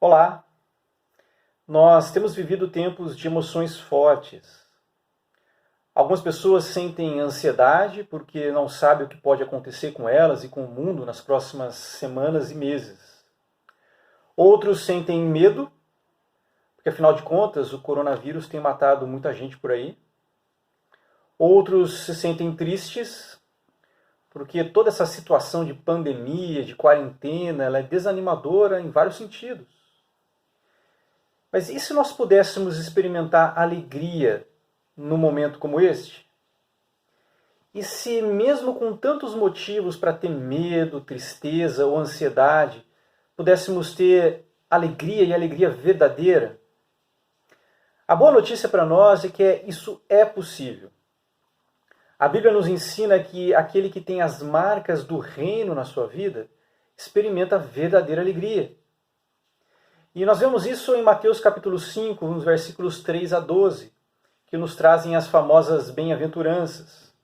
Olá! Nós temos vivido tempos de emoções fortes. Algumas pessoas sentem ansiedade porque não sabem o que pode acontecer com elas e com o mundo nas próximas semanas e meses. Outros sentem medo, porque afinal de contas o coronavírus tem matado muita gente por aí. Outros se sentem tristes, porque toda essa situação de pandemia, de quarentena, ela é desanimadora em vários sentidos. Mas e se nós pudéssemos experimentar alegria num momento como este? E se mesmo com tantos motivos para ter medo, tristeza ou ansiedade, pudéssemos ter alegria e alegria verdadeira? A boa notícia para nós é que isso é possível. A Bíblia nos ensina que aquele que tem as marcas do reino na sua vida experimenta verdadeira alegria. E nós vemos isso em Mateus capítulo 5, nos versículos 3 a 12, que nos trazem as famosas bem-aventuranças.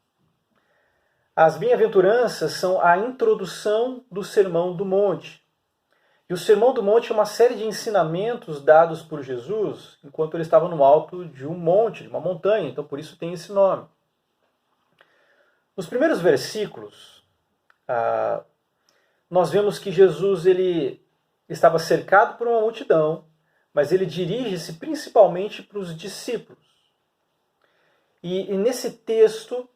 As bem-aventuranças são a introdução do Sermão do Monte. E o Sermão do Monte é uma série de ensinamentos dados por Jesus enquanto ele estava no alto de um monte, de uma montanha, então por isso tem esse nome. Nos primeiros versículos, nós vemos que Jesus ele estava cercado por uma multidão, mas ele dirige-se principalmente para os discípulos. E nesse texto,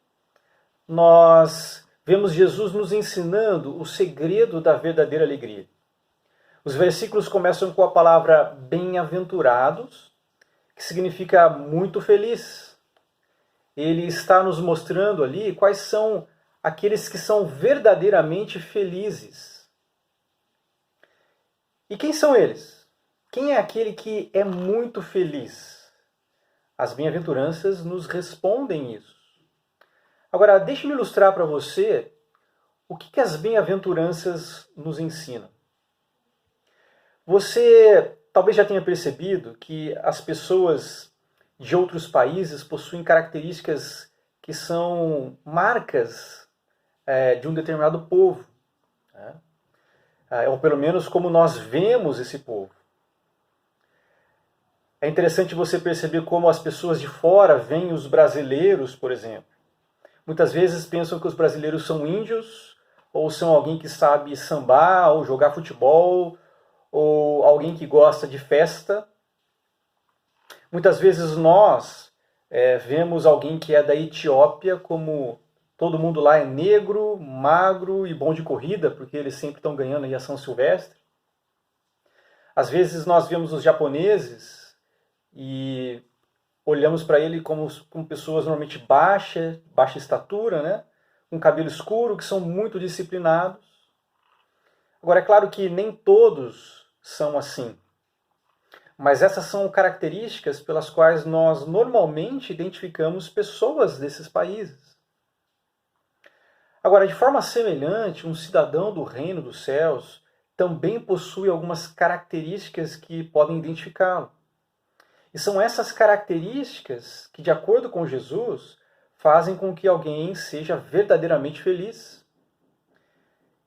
nós vemos Jesus nos ensinando o segredo da verdadeira alegria. Os versículos começam com a palavra bem-aventurados, que significa muito feliz. Ele está nos mostrando ali quais são aqueles que são verdadeiramente felizes. E quem são eles? Quem é aquele que é muito feliz? As bem-aventuranças nos respondem isso. Agora, deixe-me ilustrar para você o que as bem-aventuranças nos ensinam. Você talvez já tenha percebido que as pessoas de outros países possuem características que são marcas de um determinado povo, né? Ou pelo menos como nós vemos esse povo. É interessante você perceber como as pessoas de fora veem os brasileiros, por exemplo. Muitas vezes pensam que os brasileiros são índios, ou são alguém que sabe sambar, ou jogar futebol, ou alguém que gosta de festa. Muitas vezes nós vemos alguém que é da Etiópia como todo mundo lá é negro, magro e bom de corrida, porque eles sempre estão ganhando em São Silvestre. Às vezes nós vemos os japoneses e olhamos para ele como pessoas normalmente baixa estatura, né? Com cabelo escuro, que são muito disciplinados. Agora, é claro que nem todos são assim. Mas essas são características pelas quais nós normalmente identificamos pessoas desses países. Agora, de forma semelhante, um cidadão do reino dos céus também possui algumas características que podem identificá-lo. E são essas características que, de acordo com Jesus, fazem com que alguém seja verdadeiramente feliz.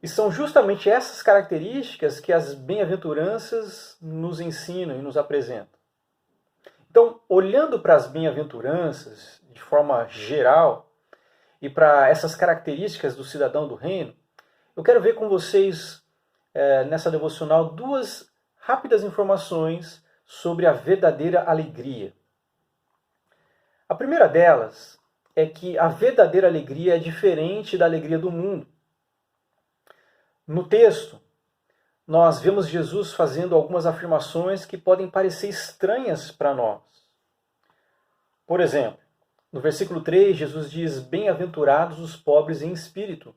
E são justamente essas características que as bem-aventuranças nos ensinam e nos apresentam. Então, olhando para as bem-aventuranças de forma geral e para essas características do cidadão do reino, eu quero ver com vocês, nessa devocional, duas rápidas informações sobre a verdadeira alegria. A primeira delas é que a verdadeira alegria é diferente da alegria do mundo. No texto, nós vemos Jesus fazendo algumas afirmações que podem parecer estranhas para nós. Por exemplo, no versículo 3, Jesus diz: bem-aventurados os pobres em espírito.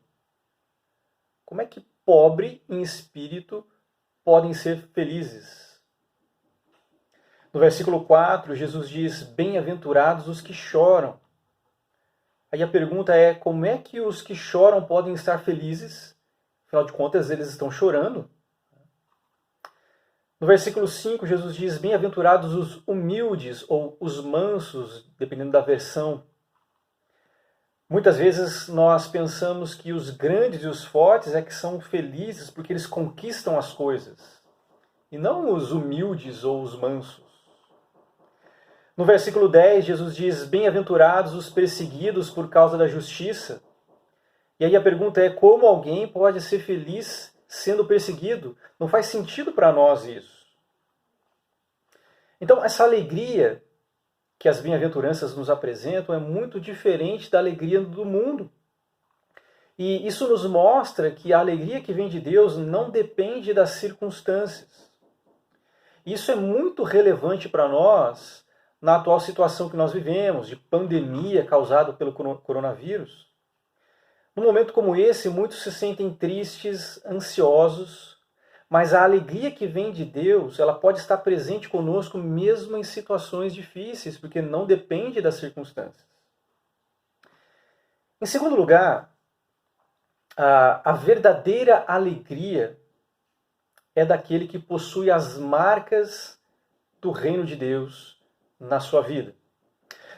Como é que pobre em espírito podem ser felizes? No versículo 4, Jesus diz: bem-aventurados os que choram. Aí a pergunta é: como é que os que choram podem estar felizes? Afinal de contas, eles estão chorando. No versículo 5, Jesus diz: bem-aventurados os humildes ou os mansos, dependendo da versão. Muitas vezes nós pensamos que os grandes e os fortes é que são felizes porque eles conquistam as coisas. e não os humildes ou os mansos. No versículo 10, Jesus diz: bem-aventurados os perseguidos por causa da justiça. E aí a pergunta é: como alguém pode ser feliz sendo perseguido? Não faz sentido para nós isso. Então, essa alegria que as bem-aventuranças nos apresentam é muito diferente da alegria do mundo. E isso nos mostra que a alegria que vem de Deus não depende das circunstâncias. Isso é muito relevante para nós na atual situação que nós vivemos, de pandemia causada pelo coronavírus. Num momento como esse, muitos se sentem tristes, ansiosos, mas a alegria que vem de Deus, ela pode estar presente conosco mesmo em situações difíceis, porque não depende das circunstâncias. Em segundo lugar, a verdadeira alegria é daquele que possui as marcas do reino de Deus na sua vida.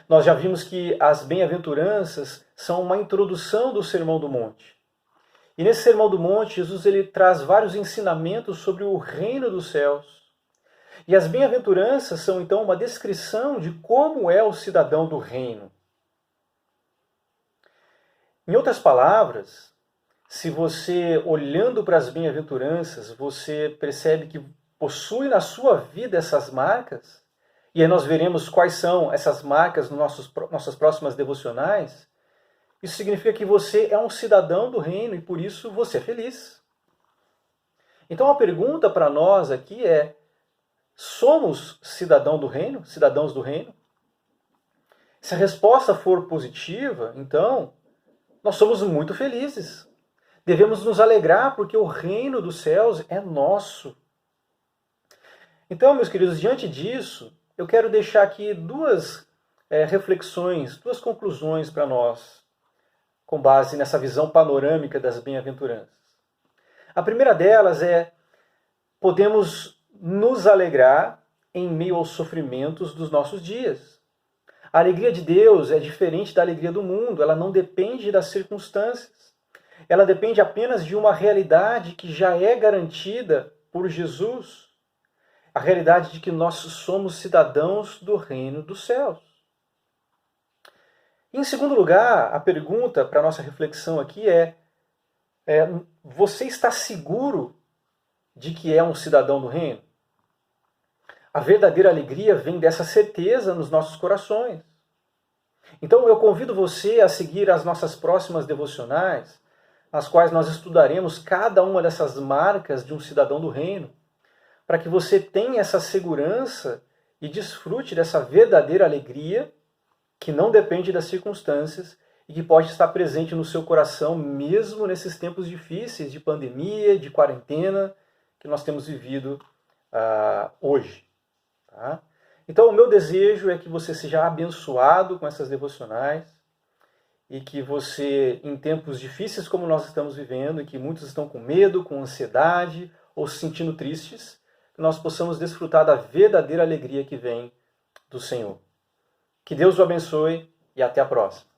Nós já vimos que as bem-aventuranças são uma introdução do Sermão do Monte. E nesse Sermão do Monte, Jesus ele traz vários ensinamentos sobre o reino dos céus. E as bem-aventuranças são então uma descrição de como é o cidadão do reino. Em outras palavras, se você, olhando para as bem-aventuranças, você percebe que possui na sua vida essas marcas, e aí nós veremos quais são essas marcas nas nossas próximas devocionais, isso significa que você é um cidadão do reino e por isso você é feliz. Então a pergunta para nós aqui é: somos cidadãos do reino? Se a resposta for positiva, então nós somos muito felizes. Devemos nos alegrar porque o reino dos céus é nosso. Então, meus queridos, diante disso, eu quero deixar aqui duas reflexões, duas conclusões para nós, com base nessa visão panorâmica das bem-aventuranças. A primeira delas é: podemos nos alegrar em meio aos sofrimentos dos nossos dias. A alegria de Deus é diferente da alegria do mundo, ela não depende das circunstâncias. Ela depende apenas de uma realidade que já é garantida por Jesus. A realidade de que nós somos cidadãos do reino dos céus. Em segundo lugar, a pergunta para a nossa reflexão aqui é: você está seguro de que é um cidadão do reino? A verdadeira alegria vem dessa certeza nos nossos corações. Então eu convido você a seguir as nossas próximas devocionais, nas quais nós estudaremos cada uma dessas marcas de um cidadão do reino, para que você tenha essa segurança e desfrute dessa verdadeira alegria que não depende das circunstâncias e que pode estar presente no seu coração mesmo nesses tempos difíceis de pandemia, de quarentena que nós temos vivido hoje. Tá? Então o meu desejo é que você seja abençoado com essas devocionais e que você, em tempos difíceis como nós estamos vivendo, e que muitos estão com medo, com ansiedade ou se sentindo tristes, que nós possamos desfrutar da verdadeira alegria que vem do Senhor. Que Deus o abençoe e até a próxima.